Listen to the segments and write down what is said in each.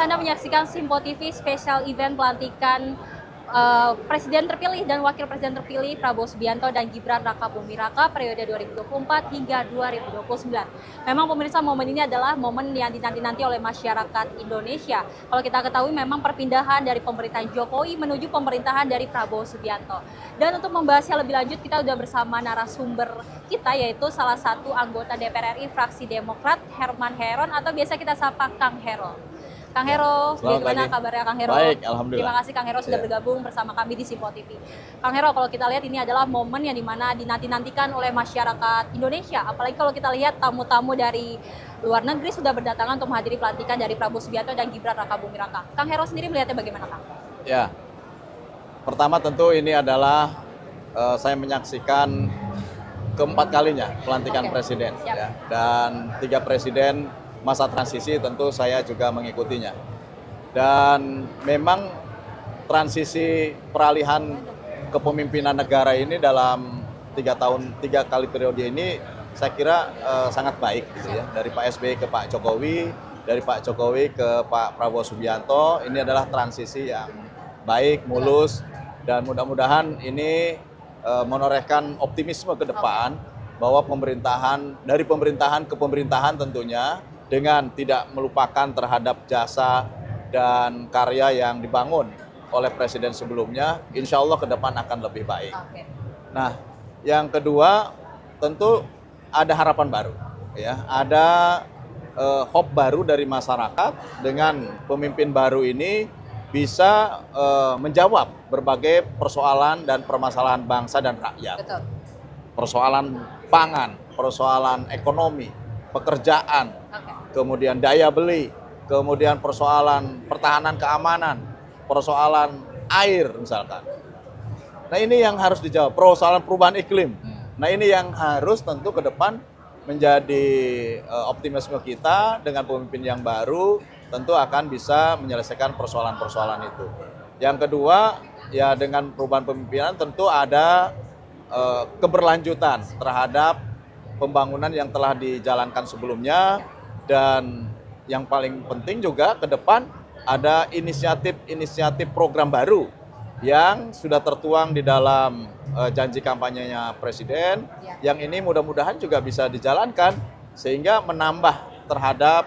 Anda menyaksikan Simpo TV spesial event pelantikan Presiden terpilih dan Wakil Presiden terpilih Prabowo Subianto dan Gibran Rakabuming Raka periode 2024 hingga 2029. Memang pemirsa, momen ini adalah momen yang dinanti-nanti oleh masyarakat Indonesia. Kalau kita ketahui memang perpindahan dari pemerintahan Jokowi menuju pemerintahan dari Prabowo Subianto. Dan untuk membahasnya lebih lanjut, kita sudah bersama narasumber kita, yaitu salah satu anggota DPR RI fraksi Demokrat, Herman Heron, atau biasa kita sapa Kang Hero. Kang Hero, bagaimana kabarnya Kang Hero? Baik, alhamdulillah. Terima kasih Kang Hero sudah bergabung bersama kami di Simpo TV. Kang Hero, kalau kita lihat ini adalah momen yang dimana dinanti-nantikan oleh masyarakat Indonesia. Apalagi kalau kita lihat tamu-tamu dari luar negeri sudah berdatangan untuk menghadiri pelantikan dari Prabowo Subianto dan Gibran Rakabuming Raka. Kang Hero sendiri melihatnya bagaimana, Kang? Ya, pertama tentu ini adalah saya menyaksikan keempat kalinya pelantikan presiden. Ya, dan 3 presiden masa transisi tentu saya juga mengikutinya. Dan memang transisi peralihan kepemimpinan negara ini dalam 3 kali periode ini saya kira sangat baik gitu ya. Dari Pak SBY ke Pak Jokowi, dari Pak Jokowi ke Pak Prabowo Subianto, ini adalah transisi yang baik, mulus, dan mudah-mudahan ini menorehkan optimisme ke depan bahwa dari pemerintahan ke pemerintahan tentunya dengan tidak melupakan terhadap jasa dan karya yang dibangun oleh presiden sebelumnya, insya Allah ke depan akan lebih baik. Nah, yang kedua tentu ada harapan baru, ya, ada hope baru dari masyarakat dengan pemimpin baru ini bisa menjawab berbagai persoalan dan permasalahan bangsa dan rakyat. Betul. Persoalan pangan, persoalan ekonomi, pekerjaan, kemudian daya beli, kemudian persoalan pertahanan keamanan, persoalan air misalkan. Nah, ini yang harus dijawab, persoalan perubahan iklim. Nah, ini yang harus tentu ke depan menjadi optimisme kita dengan pemimpin yang baru, tentu akan bisa menyelesaikan persoalan-persoalan itu. Yang kedua, ya dengan perubahan pemimpinan tentu ada keberlanjutan terhadap pembangunan yang telah dijalankan sebelumnya, dan yang paling penting juga ke depan ada inisiatif program baru yang sudah tertuang di dalam janji kampanyenya Presiden, yang ini mudah-mudahan juga bisa dijalankan sehingga menambah terhadap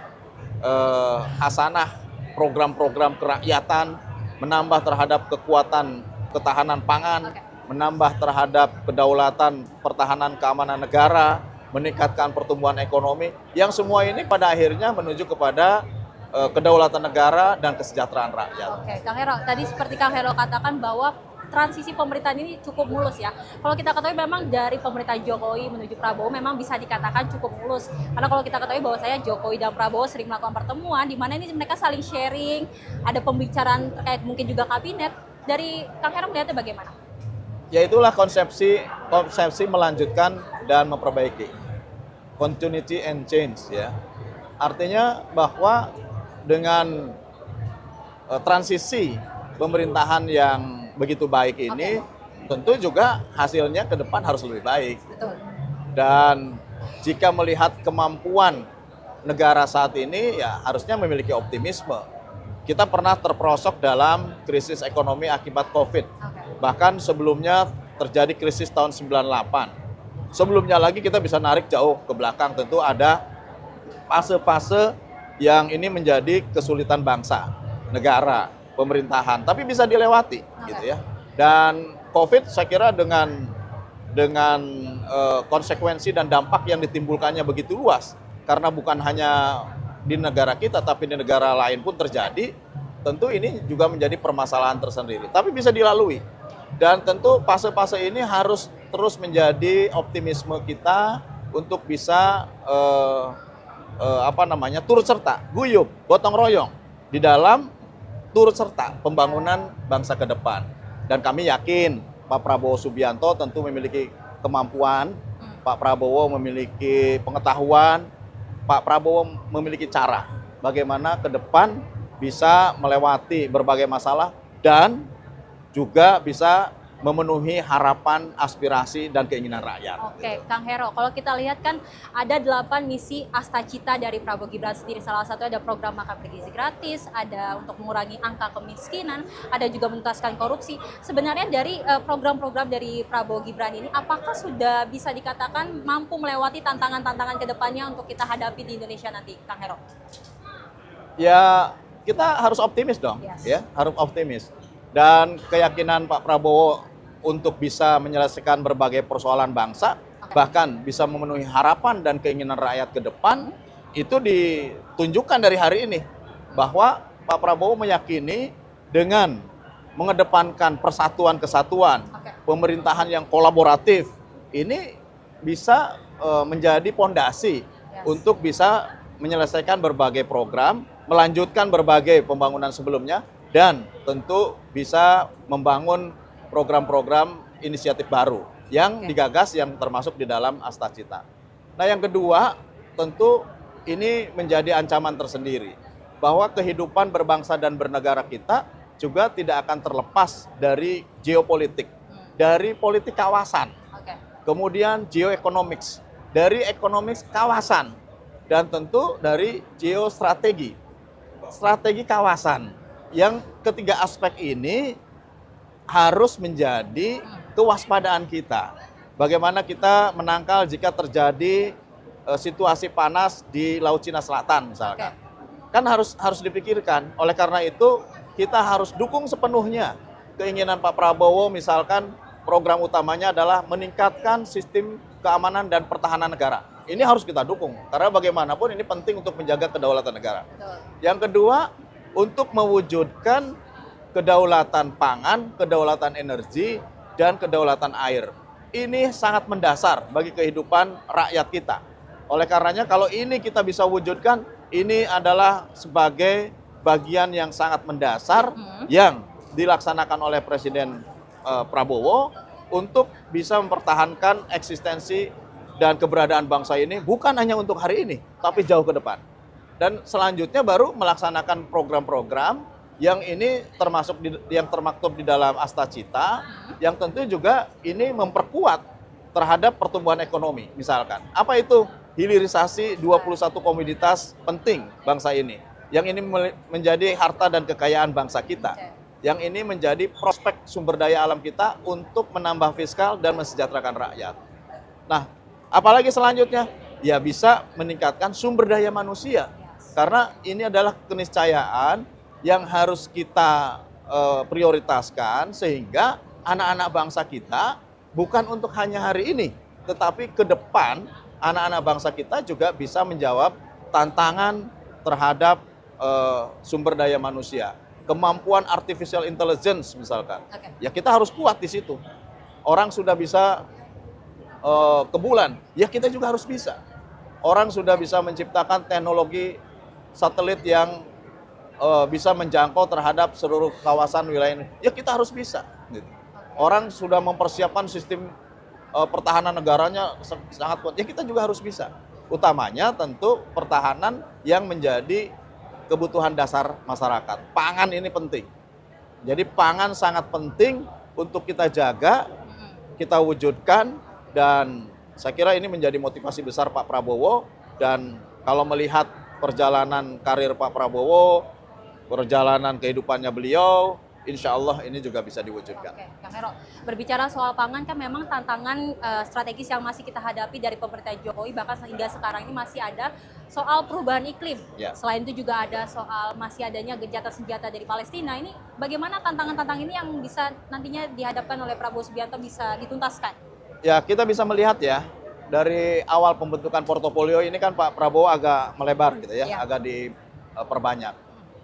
hasanah program-program kerakyatan, menambah terhadap kekuatan ketahanan pangan, menambah terhadap kedaulatan pertahanan keamanan negara, meningkatkan pertumbuhan ekonomi, yang semua ini pada akhirnya menuju kepada kedaulatan negara dan kesejahteraan rakyat. Oke, Kang Hero, tadi seperti Kang Hero katakan bahwa transisi pemerintahan ini cukup mulus ya. Kalau kita ketahui memang dari pemerintahan Jokowi menuju Prabowo memang bisa dikatakan cukup mulus. Karena kalau kita ketahui bahwa saya Jokowi dan Prabowo sering melakukan pertemuan di mana ini mereka saling sharing, ada pembicaraan terkait mungkin juga kabinet. Dari Kang Hero melihatnya bagaimana? Ya, itulah konsepsi melanjutkan dan memperbaiki, continuity and change, ya. Artinya bahwa dengan transisi pemerintahan yang begitu baik ini, tentu juga hasilnya ke depan harus lebih baik. Betul. Dan jika melihat kemampuan negara saat ini, ya harusnya memiliki optimisme. Kita pernah terperosok dalam krisis ekonomi akibat COVID. Bahkan sebelumnya terjadi krisis tahun 98. Sebelumnya lagi kita bisa narik jauh ke belakang, tentu ada fase-fase yang ini menjadi kesulitan bangsa, negara, pemerintahan, tapi bisa dilewati, gitu ya. Dan COVID saya kira dengan konsekuensi dan dampak yang ditimbulkannya begitu luas, karena bukan hanya di negara kita, tapi di negara lain pun terjadi, tentu ini juga menjadi permasalahan tersendiri. Tapi bisa dilalui. Dan tentu fase-fase ini harus terus menjadi optimisme kita untuk bisa turut serta, guyup, gotong royong di dalam turut serta pembangunan bangsa ke depan. Dan kami yakin Pak Prabowo Subianto tentu memiliki kemampuan, Pak Prabowo memiliki pengetahuan, Pak Prabowo memiliki cara bagaimana ke depan bisa melewati berbagai masalah dan juga bisa memenuhi harapan, aspirasi, dan keinginan rakyat. Oke, Kang Hero, kalau kita lihat kan ada 8 misi Astacita dari Prabowo Gibran sendiri. Salah satu ada program makan bergizi gratis, ada untuk mengurangi angka kemiskinan, ada juga menuntaskan korupsi. Sebenarnya dari program-program dari Prabowo Gibran ini, apakah sudah bisa dikatakan mampu melewati tantangan-tantangan ke depannya untuk kita hadapi di Indonesia nanti, Kang Hero? Ya, kita harus optimis dong, ya, harus optimis. Dan keyakinan Pak Prabowo untuk bisa menyelesaikan berbagai persoalan bangsa, bahkan bisa memenuhi harapan dan keinginan rakyat ke depan, itu ditunjukkan dari hari ini. Bahwa Pak Prabowo meyakini dengan mengedepankan persatuan kesatuan, pemerintahan yang kolaboratif, ini bisa menjadi pondasi untuk bisa menyelesaikan berbagai program, melanjutkan berbagai pembangunan sebelumnya, dan tentu bisa membangun program-program inisiatif baru yang digagas, yang termasuk di dalam Astacita. Nah, yang kedua, tentu ini menjadi ancaman tersendiri, bahwa kehidupan berbangsa dan bernegara kita juga tidak akan terlepas dari geopolitik, dari politik kawasan, kemudian geoeconomics, dari ekonomis kawasan, dan tentu dari geostrategi, strategi kawasan. Yang ketiga aspek ini harus menjadi kewaspadaan kita. Bagaimana kita menangkal jika terjadi situasi panas di Laut Cina Selatan misalkan. Kan harus dipikirkan. Oleh karena itu kita harus dukung sepenuhnya keinginan Pak Prabowo, misalkan program utamanya adalah meningkatkan sistem keamanan dan pertahanan negara. Ini harus kita dukung karena bagaimanapun ini penting untuk menjaga kedaulatan negara. Yang kedua, untuk mewujudkan kedaulatan pangan, kedaulatan energi, dan kedaulatan air. Ini sangat mendasar bagi kehidupan rakyat kita. Oleh karenanya kalau ini kita bisa wujudkan, ini adalah sebagai bagian yang sangat mendasar yang dilaksanakan oleh Presiden Prabowo untuk bisa mempertahankan eksistensi dan keberadaan bangsa ini bukan hanya untuk hari ini, tapi jauh ke depan. Dan selanjutnya baru melaksanakan program-program yang ini yang termaktub di dalam Astacita, yang tentu juga ini memperkuat terhadap pertumbuhan ekonomi. Misalkan, apa itu? Hilirisasi 21 komoditas penting bangsa ini. Yang ini menjadi harta dan kekayaan bangsa kita. Yang ini menjadi prospek sumber daya alam kita untuk menambah fiskal dan mensejahterakan rakyat. Nah, apalagi selanjutnya? Ya bisa meningkatkan sumber daya manusia. Karena ini adalah keniscayaan yang harus kita prioritaskan sehingga anak-anak bangsa kita bukan untuk hanya hari ini, tetapi ke depan anak-anak bangsa kita juga bisa menjawab tantangan terhadap sumber daya manusia. Kemampuan artificial intelligence misalkan, ya kita harus kuat di situ. Orang sudah bisa ke bulan, ya kita juga harus bisa. Orang sudah bisa menciptakan teknologi satelit yang bisa menjangkau terhadap seluruh kawasan wilayah ini. Ya kita harus bisa. Gitu. Orang sudah mempersiapkan sistem pertahanan negaranya sangat kuat. Ya kita juga harus bisa. Utamanya tentu pertahanan yang menjadi kebutuhan dasar masyarakat. Pangan ini penting. Jadi pangan sangat penting untuk kita jaga, kita wujudkan, dan saya kira ini menjadi motivasi besar Pak Prabowo. Dan kalau melihat perjalanan karir Pak Prabowo, perjalanan kehidupannya beliau, insya Allah ini juga bisa diwujudkan. Oke, Kang Hero, berbicara soal pangan kan memang tantangan strategis yang masih kita hadapi dari pemerintah Jokowi, bahkan hingga sekarang ini masih ada soal perubahan iklim. Selain itu juga ada soal masih adanya gencatan senjata dari Palestina. Ini bagaimana tantangan-tantangan ini yang bisa nantinya dihadapkan oleh Prabowo Subianto bisa dituntaskan? Ya, kita bisa melihat ya, dari awal pembentukan portofolio ini kan Pak Prabowo agak melebar gitu ya, agak diperbanyak.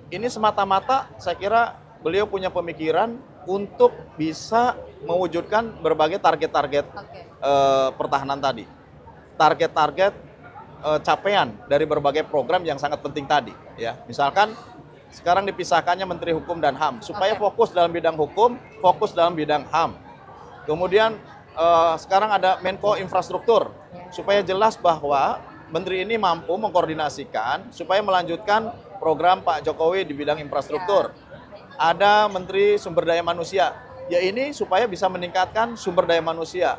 Ini semata-mata saya kira beliau punya pemikiran untuk bisa mewujudkan berbagai target-target pertahanan tadi. Target-target capaian dari berbagai program yang sangat penting tadi. Ya, misalkan sekarang dipisahkannya Menteri Hukum dan HAM supaya fokus dalam bidang hukum, fokus dalam bidang HAM. Kemudian sekarang ada Menko Infrastruktur supaya jelas bahwa Menteri ini mampu mengkoordinasikan supaya melanjutkan program Pak Jokowi di bidang infrastruktur. Ada Menteri Sumber Daya Manusia ya ini supaya bisa meningkatkan sumber daya manusia.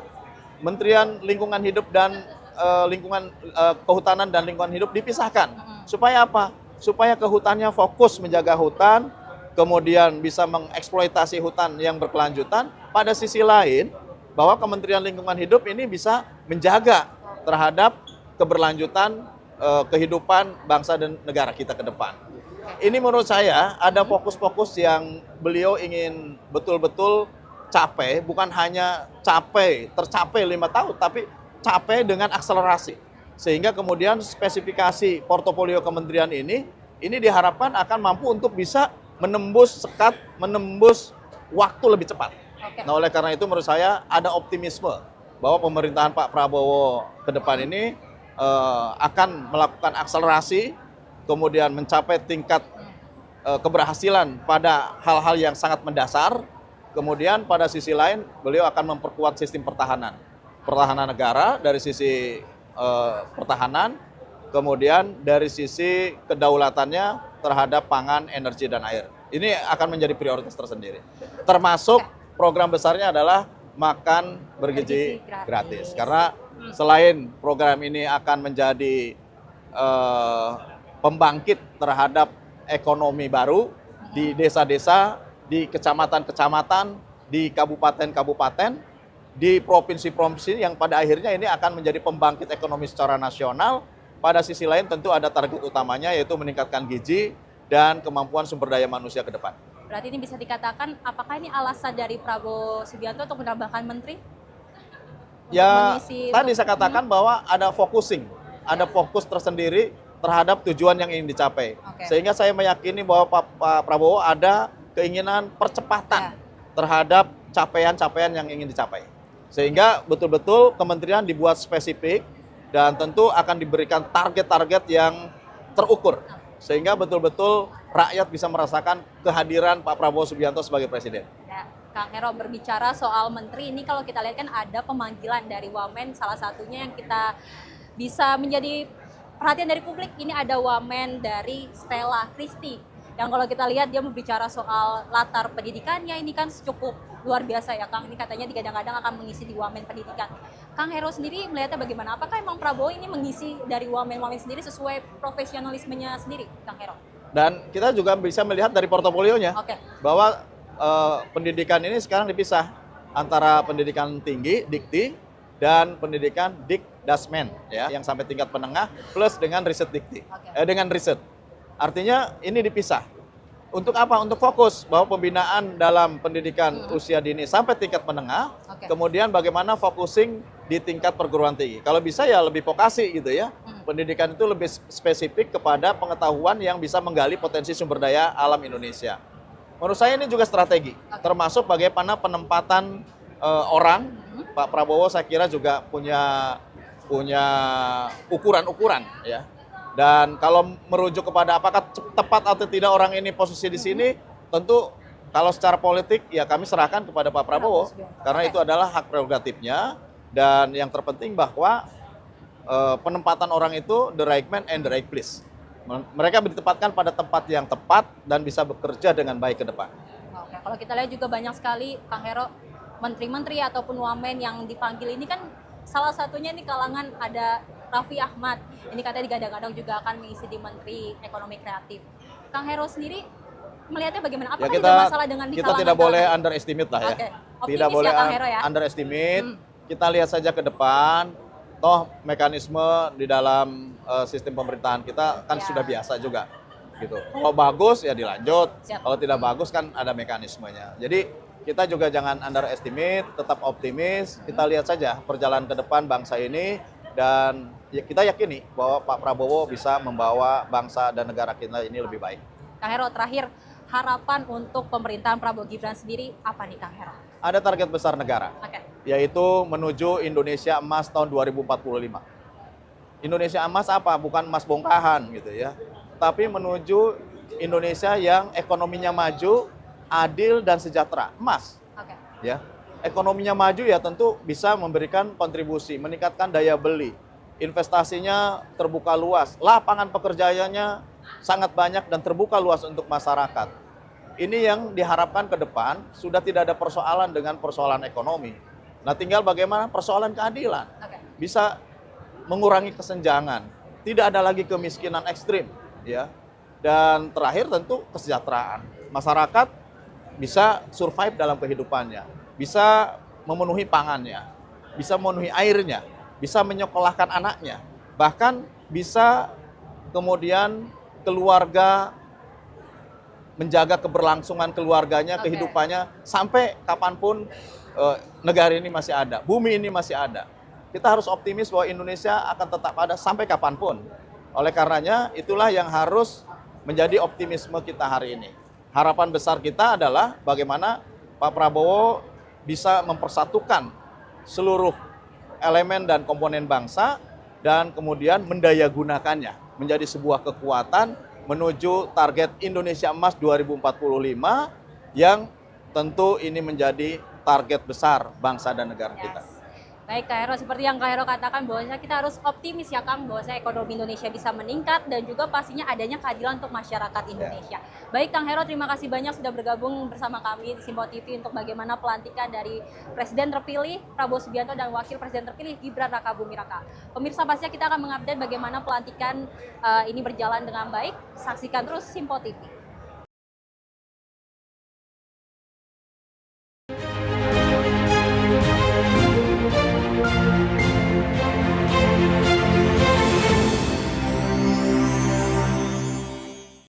Menterian Lingkungan Hidup dan Kehutanan dan Lingkungan Hidup dipisahkan. Supaya apa? Supaya kehutannya fokus menjaga hutan, kemudian bisa mengeksploitasi hutan yang berkelanjutan. Pada sisi lain, bahwa Kementerian Lingkungan Hidup ini bisa menjaga terhadap keberlanjutan kehidupan bangsa dan negara kita ke depan. Ini menurut saya ada fokus-fokus yang beliau ingin betul-betul capai, bukan hanya tercapai 5 tahun, tapi capai dengan akselerasi. Sehingga kemudian spesifikasi portofolio kementerian ini diharapkan akan mampu untuk bisa menembus waktu lebih cepat. Nah, oleh karena itu menurut saya ada optimisme bahwa pemerintahan Pak Prabowo ke depan ini akan melakukan akselerasi, kemudian mencapai tingkat keberhasilan pada hal-hal yang sangat mendasar. Kemudian pada sisi lain beliau akan memperkuat sistem pertahanan negara dari sisi pertahanan, kemudian dari sisi kedaulatannya terhadap pangan, energi, dan air. Ini akan menjadi prioritas tersendiri. Termasuk program besarnya adalah makan bergizi gratis. Karena selain program ini akan menjadi pembangkit terhadap ekonomi baru di desa-desa, di kecamatan-kecamatan, di kabupaten-kabupaten, di provinsi-provinsi yang pada akhirnya ini akan menjadi pembangkit ekonomi secara nasional. Pada sisi lain tentu ada target utamanya yaitu meningkatkan gizi dan kemampuan sumber daya manusia ke depan. Berarti ini bisa dikatakan apakah ini alasan dari Prabowo Subianto untuk menambahkan menteri? Ya, tadi saya katakan bahwa ada fokus tersendiri terhadap tujuan yang ingin dicapai. Sehingga saya meyakini bahwa Pak Prabowo ada keinginan percepatan terhadap capaian-capaian yang ingin dicapai. Sehingga betul-betul kementerian dibuat spesifik dan tentu akan diberikan target-target yang terukur. Sehingga betul-betul rakyat bisa merasakan kehadiran Pak Prabowo Subianto sebagai presiden. Ya, Kang Hero berbicara soal menteri ini, kalau kita lihat kan ada pemanggilan dari Wamen, salah satunya yang kita bisa menjadi perhatian dari publik, ini ada Wamen dari Stella Christy. Yang kalau kita lihat dia berbicara soal latar pendidikannya, ini kan cukup luar biasa ya Kang. Ini katanya digadang-gadang akan mengisi di Wamen pendidikan. Kang Hero sendiri melihatnya bagaimana? Apakah emang Prabowo ini mengisi dari Wamen sendiri sesuai profesionalismenya sendiri, Kang Hero? Dan kita juga bisa melihat dari portofolionya bahwa pendidikan ini sekarang dipisah antara pendidikan tinggi, dikti, dan pendidikan Dikdasmen ya, yang sampai tingkat menengah plus dengan riset dikti, dengan riset. Artinya ini dipisah. Untuk apa? Untuk fokus bahwa pembinaan dalam pendidikan usia dini sampai tingkat menengah, kemudian bagaimana focusing di tingkat perguruan tinggi. Kalau bisa ya lebih vokasi gitu ya. Pendidikan itu lebih spesifik kepada pengetahuan yang bisa menggali potensi sumber daya alam Indonesia. Menurut saya ini juga strategi, termasuk bagaimana penempatan orang. Pak Prabowo saya kira juga punya ukuran-ukuran ya. Dan kalau merujuk kepada apakah tepat atau tidak orang ini posisi di sini, tentu kalau secara politik ya kami serahkan kepada Pak Prabowo karena itu adalah hak prerogatifnya. Dan yang terpenting bahwa penempatan orang itu the right man and the right place. Mereka ditempatkan pada tempat yang tepat dan bisa bekerja dengan baik ke depan. Oke, kalau kita lihat juga banyak sekali Kang Hero menteri-menteri ataupun wamen yang dipanggil ini kan salah satunya ini kalangan ada Raffi Ahmad. Ini katanya digadang-gadang juga akan mengisi di Menteri Ekonomi Kreatif. Kang Hero sendiri melihatnya bagaimana? Apakah ya ada masalah dengan di kita tidak boleh underestimate lah ya. Tidak boleh ya, Kang Hero, ya? Underestimate. Kita lihat saja ke depan. Toh mekanisme di dalam sistem pemerintahan kita kan sudah biasa juga. Gitu. Kalau bagus ya dilanjut. Kalau tidak bagus kan ada mekanismenya. Jadi kita juga jangan underestimate, tetap optimis. Kita lihat saja perjalanan ke depan bangsa ini. Dan ya kita yakini bahwa Pak Prabowo bisa membawa bangsa dan negara kita ini lebih baik. Kang Hero, terakhir harapan untuk pemerintahan Prabowo Gibran sendiri apa nih Kang Hero? Ada target besar negara, yaitu menuju Indonesia Emas tahun 2045. Indonesia Emas apa? Bukan emas bongkahan gitu ya, tapi menuju Indonesia yang ekonominya maju, adil dan sejahtera. Emas, ya. Ekonominya maju ya tentu bisa memberikan kontribusi, meningkatkan daya beli, investasinya terbuka luas, lapangan pekerjaannya sangat banyak dan terbuka luas untuk masyarakat. ini yang diharapkan ke depan sudah tidak ada persoalan dengan persoalan ekonomi. Nah, tinggal bagaimana persoalan keadilan. Bisa mengurangi kesenjangan, tidak ada lagi kemiskinan ekstrim, ya. Dan terakhir tentu kesejahteraan. Masyarakat bisa survive dalam kehidupannya, bisa memenuhi pangannya, bisa memenuhi airnya, bisa menyekolahkan anaknya, bahkan bisa kemudian keluarga menjaga keberlangsungan keluarganya, kehidupannya, sampai kapanpun negara ini masih ada, bumi ini masih ada. Kita harus optimis bahwa Indonesia akan tetap ada sampai kapanpun. Oleh karenanya, itulah yang harus menjadi optimisme kita hari ini. Harapan besar kita adalah bagaimana Pak Prabowo bisa mempersatukan seluruh elemen dan komponen bangsa dan kemudian mendayagunakannya menjadi sebuah kekuatan menuju target Indonesia Emas 2045 yang tentu ini menjadi target besar bangsa dan negara kita. Baik Kak Hero, seperti yang Kak Hero katakan bahwasanya kita harus optimis ya Kang, bahwasanya ekonomi Indonesia bisa meningkat dan juga pastinya adanya keadilan untuk masyarakat Indonesia. Baik Kang Hero, terima kasih banyak sudah bergabung bersama kami di Simpo TV untuk bagaimana pelantikan dari Presiden terpilih Prabowo Subianto dan Wakil Presiden terpilih Gibran Rakabuming Raka. Pemirsa, pastinya kita akan mengupdate bagaimana pelantikan ini berjalan dengan baik. Saksikan terus Simpo TV.